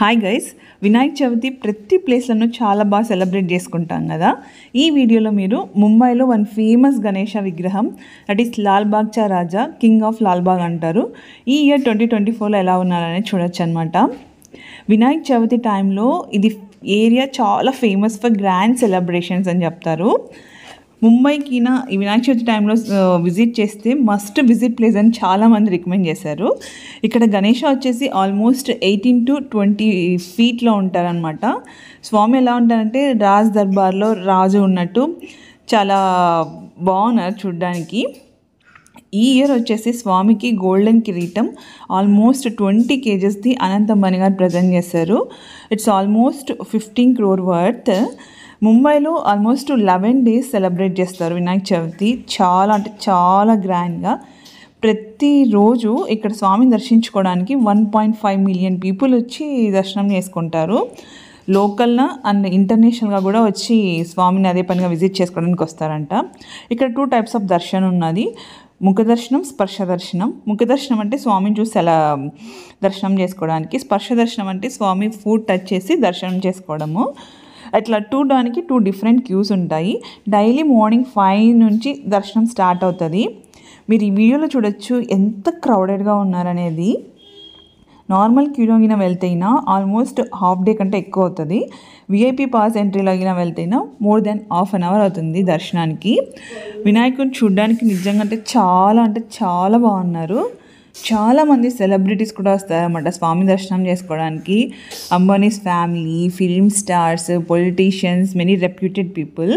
Hi guys, Vinayaka Chavithi ప్రతి ప్లేస్లను చాలా బాగా సెలబ్రేట్ చేసుకుంటాం కదా. ఈ వీడియోలో మీరు ముంబైలో వన్ ఫేమస్ గణేష విగ్రహం, that is Lalbaugcha Raja, king of Lalbaug అంటారు. ఈ ఇయర్ 2024లో ఎలా ఉన్నారనేది చూడొచ్చు అనమాట. వినాయక చవితి టైంలో ఇది ఏరియా చాలా ఫేమస్ ఫర్ గ్రాండ్ సెలబ్రేషన్స్ అని చెప్తారు. ముంబైకి ఈ వినాయక చవితి టైంలో విజిట్ చేస్తే మస్ట్ విజిట్ ప్లేస్ అని చాలామంది రికమెండ్ చేశారు. ఇక్కడ గణేష వచ్చేసి ఆల్మోస్ట్ 18 to 20 ఫీట్లో ఉంటారనమాట. స్వామి ఎలా ఉంటారంటే రాజ్ దర్బార్లో రాజు ఉన్నట్టు చాలా బాగున్నారు చూడ్డానికి. ఈ ఇయర్ వచ్చేసి స్వామికి గోల్డెన్ కిరీటం ఆల్మోస్ట్ 20 kgsది అనంతమణి గారు ప్రజెంట్ చేశారు. It's almost 15 crore worth. ముంబైలో ఆల్మోస్ట్ 11 days సెలబ్రేట్ చేస్తారు వినాయక చవితి. చాలా అంటే చాలా గ్రాండ్గా. ప్రతిరోజు ఇక్కడ స్వామిని దర్శించుకోవడానికి 1.5 million పీపుల్ వచ్చి దర్శనం చేసుకుంటారు. లోకల్న అండ్ ఇంటర్నేషనల్గా కూడా వచ్చి స్వామిని అదే పనిగా విజిట్ చేసుకోవడానికి వస్తారంట. ఇక్కడ 2 types ఆఫ్ దర్శనం ఉన్నది. ముఖ దర్శనం, స్పర్శ దర్శనం. ముఖ దర్శనం అంటే స్వామిని చూసి అలా దర్శనం చేసుకోవడానికి. స్పర్శ దర్శనం అంటే స్వామి ఫుడ్ టచ్ చేసి దర్శనం చేసుకోవడము. అట్లా దానికి 2 different క్యూస్ ఉంటాయి. డైలీ మార్నింగ్ 5 నుంచి దర్శనం స్టార్ట్ అవుతుంది. మీరు ఈ వీడియోలో చూడొచ్చు ఎంత క్రౌడెడ్గా ఉన్నారనేది. నార్మల్ క్యూలో గిన వెళ్తేనా ఆల్మోస్ట్ హాఫ్ డే కంటే ఎక్కువ అవుతుంది. విఐపి పాస్ ఎంట్రీలో గిన వెళ్తేనా మోర్ దెన్ ½ an hour అవుతుంది దర్శనానికి. వినాయకుడిని చూడడానికి నిజంగా అంటే చాలా బాగున్నారు. చాలామంది సెలబ్రిటీస్ కూడా వస్తారన్నమాట స్వామి దర్శనం చేసుకోవడానికి. Ambanis family, film stars, politicians, many reputed people.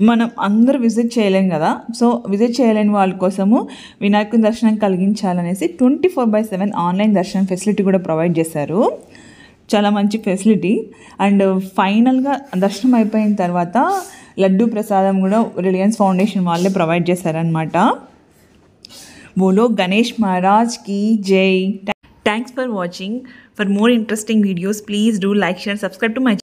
మనం అందరూ విజిట్ చేయలేం కదా. సో విజిట్ చేయలేని వాళ్ళ కోసము వినాయకుని దర్శనం కలిగించాలనేసి 24/7 ఆన్లైన్ దర్శనం ఫెసిలిటీ కూడా ప్రొవైడ్ చేశారు. చాలా మంచి ఫెసిలిటీ. అండ్ ఫైనల్గా దర్శనం అయిపోయిన తర్వాత లడ్డు ప్రసాదం కూడా రిలయన్స్ ఫౌండేషన్ వాళ్ళే ప్రొవైడ్ చేశారనమాట. बोलो गणेश महाराज की जय. Thanks for watching. For more interesting videos, please do like, share, subscribe to my channel.